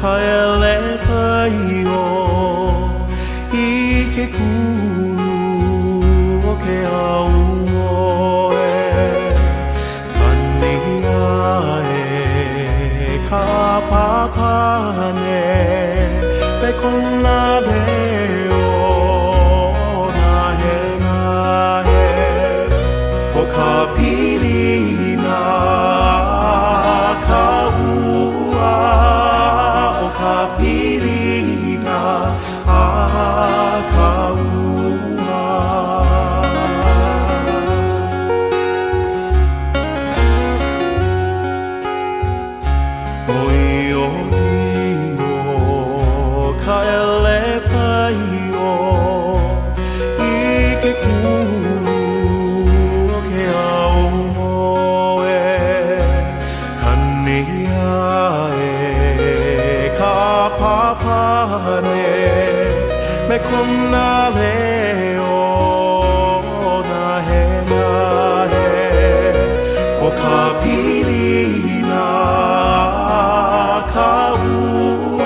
帰れたよ生けくるおけあうのえかにあえかぱぱねべこんなでよなへなへおかぴりなかうわおかぴりなあかうわおいおいよ帰れたいよ生けくるおけあおもえかにあえかぱぱねめこんなれよなへなへおかぴりなかうわ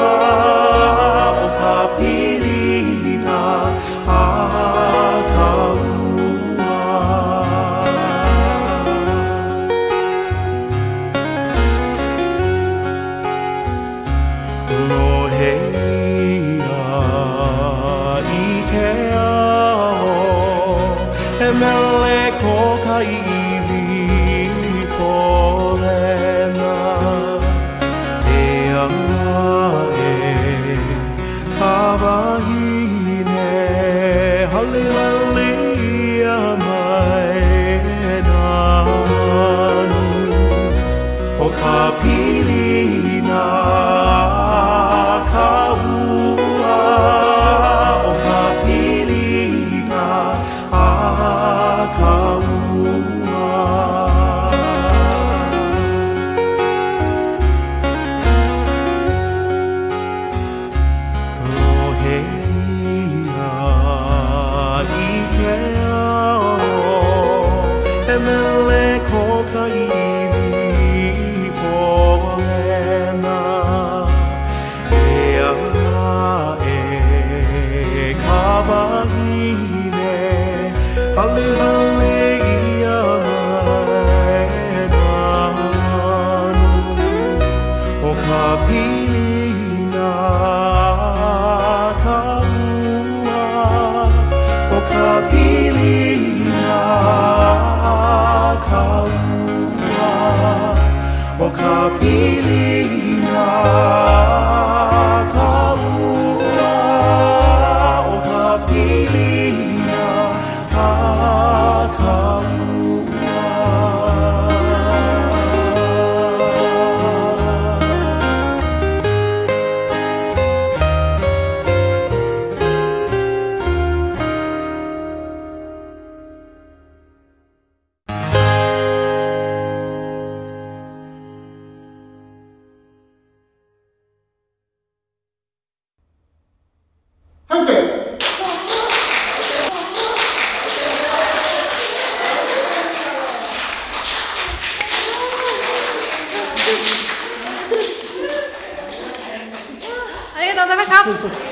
おかぴりなあかうわのへやいけやおえめれこかいびこれなえやえかわいいねはりはりやまえなぬおかぴりなかうわおかぴりなあかうわのへやいけやおえめれこかいびこれなえやえかわいいねはれはれやえなぬおかぴりなかうわおかぴりなかうわおかぴりなかうわおかぴりなあかうわはいてありがとうございました。